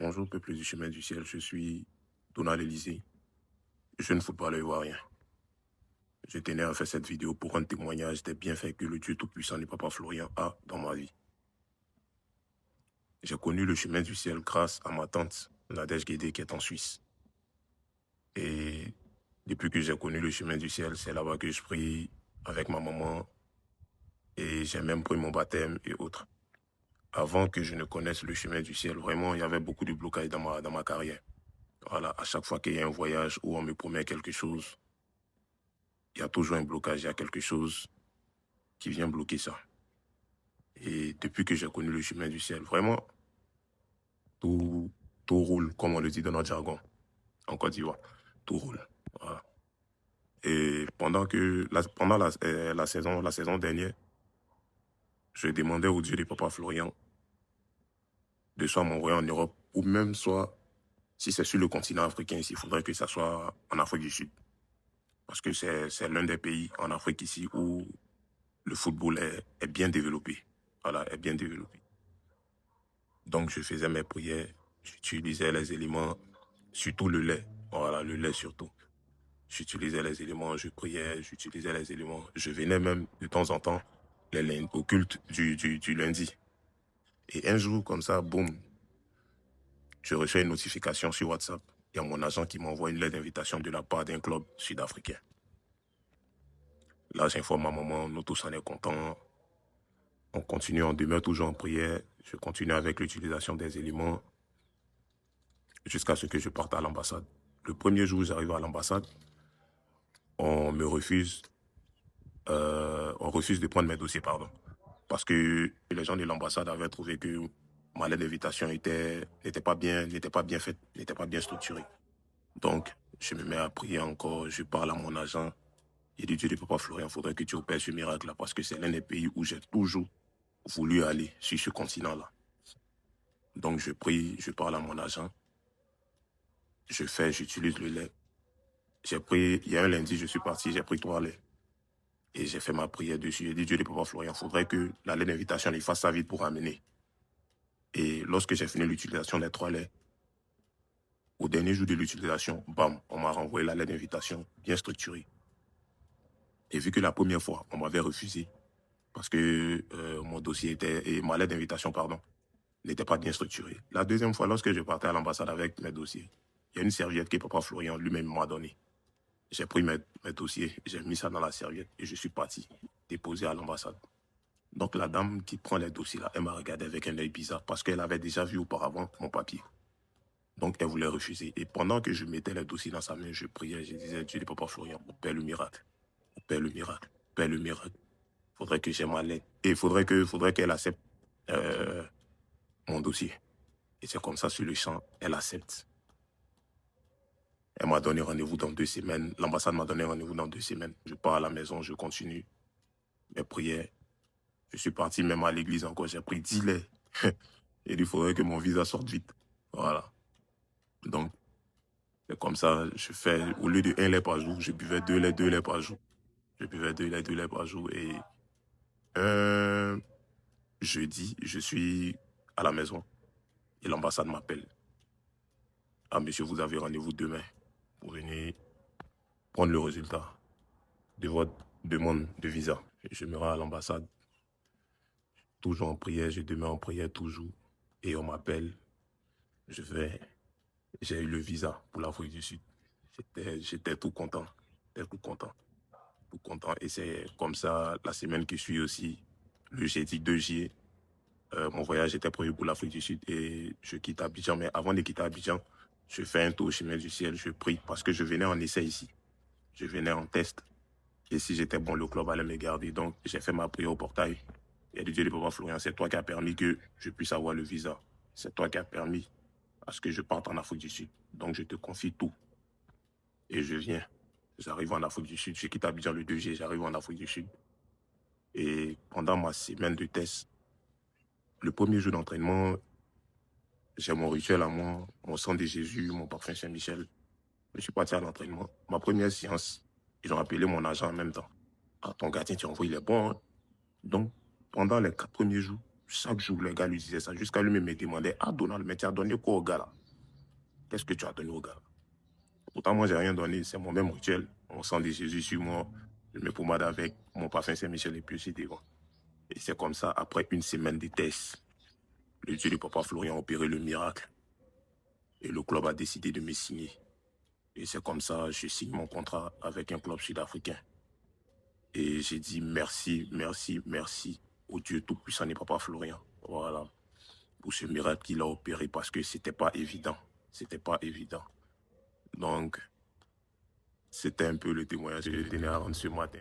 Bonjour, peuple du chemin du ciel, je suis Donald Élysée, jeune footballeur ivoirien. Je tenais à faire cette vidéo pour rendre témoignage des bienfaits que le Dieu Tout-Puissant du Papa Florian a dans ma vie. J'ai connu le chemin du ciel grâce à ma tante, Nadège Guédé, qui est en Suisse. Et depuis que j'ai connu le chemin du ciel, c'est là-bas que je prie avec ma maman et j'ai même pris mon baptême et autres. Avant que je ne connaisse le chemin du ciel, vraiment, il y avait beaucoup de blocages dans ma carrière. Voilà, à chaque fois qu'il y a un voyage où on me promet quelque chose, il y a toujours un blocage, il y a quelque chose qui vient bloquer ça. Et depuis que j'ai connu le chemin du ciel, vraiment, tout, tout roule, comme on le dit dans notre jargon, en Côte d'Ivoire. Tout roule. Voilà. Et pendant la saison dernière, je demandais au Dieu du Papa Florian de soit m'envoyer en Europe, ou même soit, si c'est sur le continent africain, il faudrait que ça soit en Afrique du Sud. Parce que c'est l'un des pays en Afrique ici où le football est bien développé. Voilà, est bien développé. Donc, je faisais mes prières, j'utilisais les éléments, surtout le lait. Voilà, le lait surtout. J'utilisais les éléments, je priais, j'utilisais les éléments. Je venais même de temps en temps au culte du lundi. Et un jour, comme ça, boum, je reçois une notification sur WhatsApp. Il y a mon agent qui m'envoie une lettre d'invitation de la part d'un club sud-africain. Là, j'informe ma maman, nous tous on est contents. On continue, on demeure toujours en prière. Je continue avec l'utilisation des éléments jusqu'à ce que je parte à l'ambassade. Le premier jour où j'arrive à l'ambassade, on refuse de prendre mes dossiers, pardon. Parce que les gens de l'ambassade avaient trouvé que ma lettre d'invitation n'était pas bien faite, n'était pas bien structurée. Donc, je me mets à prier encore, je parle à mon agent. Il dit, Dieu de Papa Florian, il faudrait que tu opères ce miracle-là parce que c'est l'un des pays où j'ai toujours voulu aller, sur ce continent-là. Donc, je prie, je parle à mon agent. J'utilise le lait. J'ai pris, il y a un lundi, je suis parti, j'ai pris 3 laits. Et j'ai fait ma prière dessus. J'ai dit, Dieu de Papa Florian, il faudrait que la lettre d'invitation, il fasse sa vite pour amener. Et lorsque j'ai fini l'utilisation des 3 laits, au dernier jour de l'utilisation, bam, on m'a renvoyé la lettre d'invitation bien structurée. Et vu que la première fois, on m'avait refusé, parce que mon dossier et ma lettre d'invitation, pardon, n'était pas bien structurée. La deuxième fois, lorsque je partais à l'ambassade avec mes dossiers, il y a une serviette que Papa Florian lui-même m'a donnée. J'ai pris mes dossiers, j'ai mis ça dans la serviette et je suis parti déposer à l'ambassade. Donc la dame qui prend les dossiers là, elle m'a regardé avec un œil bizarre parce qu'elle avait déjà vu auparavant mon papier. Donc elle voulait refuser. Et pendant que je mettais les dossiers dans sa main, je priais, je disais, Dieu de Papa Florian, opère le miracle, opère le miracle, opère le miracle. Faudrait que j'ai ma lettre. Et faudrait qu'elle accepte mon dossier. Et c'est comme ça, sur le champ, elle accepte. Elle m'a donné rendez-vous dans 2 semaines. L'ambassade m'a donné rendez-vous dans 2 semaines. Je pars à la maison, je continue mes prières. Je suis parti même à l'église encore, j'ai pris 10 laits. Et il faudrait que mon visa sorte vite. Voilà. Donc, c'est comme ça, je fais, au lieu de 1 lait par jour, je buvais 2 laits par jour. Je buvais 2 laits par jour. Et un jeudi, je suis à la maison. Et l'ambassade m'appelle. Ah, monsieur, vous avez rendez-vous demain pour venir prendre le résultat de votre demande de visa. Je me rends à l'ambassade, toujours en prière, je demeure en prière toujours. Et on m'appelle, je vais, j'ai eu le visa pour l'Afrique du Sud. J'étais tout content, j'étais tout content, tout content. Et c'est comme ça, la semaine qui suit aussi, le jeudi 2 juillet, mon voyage était prévu pour l'Afrique du Sud et je quitte Abidjan. Mais avant de quitter Abidjan, je fais un tour au chemin du ciel, je prie parce que je venais en essai ici. Je venais en test. Et si j'étais bon, le club allait me garder. Donc, j'ai fait ma prière au portail. Et dit, Dieu de Papa Florian, c'est toi qui as permis que je puisse avoir le visa. C'est toi qui as permis à ce que je parte en Afrique du Sud. Donc, je te confie tout. Et je viens. J'arrive en Afrique du Sud. Je quitte Abidjan le 2 juillet, j'arrive en Afrique du Sud. Et pendant ma semaine de test, le premier jour d'entraînement, j'ai mon rituel à moi, mon sang de Jésus, mon parfum Saint-Michel. Je suis parti à l'entraînement. Ma première séance, ils ont appelé mon agent en même temps. Ah, ton gardien, tu envoies, il est bon. Hein? Donc, pendant les 4 premiers jours, Chaque jour, le gars lui disait ça. Jusqu'à lui-même me demandait, ah Donald, mais tu as donné quoi au gars là? Qu'est-ce que tu as donné au gars? Pourtant, moi, j'ai rien donné. C'est mon même rituel. On sent de Jésus sur moi. Je me pommade avec mon parfum Saint-Michel et puis aussi devant. Et c'est comme ça, après une semaine de tests, le Dieu du papa Florian a opéré le miracle. Et le club a décidé de me signer. Et c'est comme ça, je signe mon contrat avec un club sud-africain. Et j'ai dit merci, merci, merci au Dieu tout-puissant et papa Florian. Voilà. Pour ce miracle qu'il a opéré parce que c'était pas évident. C'était pas évident. Donc, c'était un peu le témoignage que je tenais à rendre ce matin.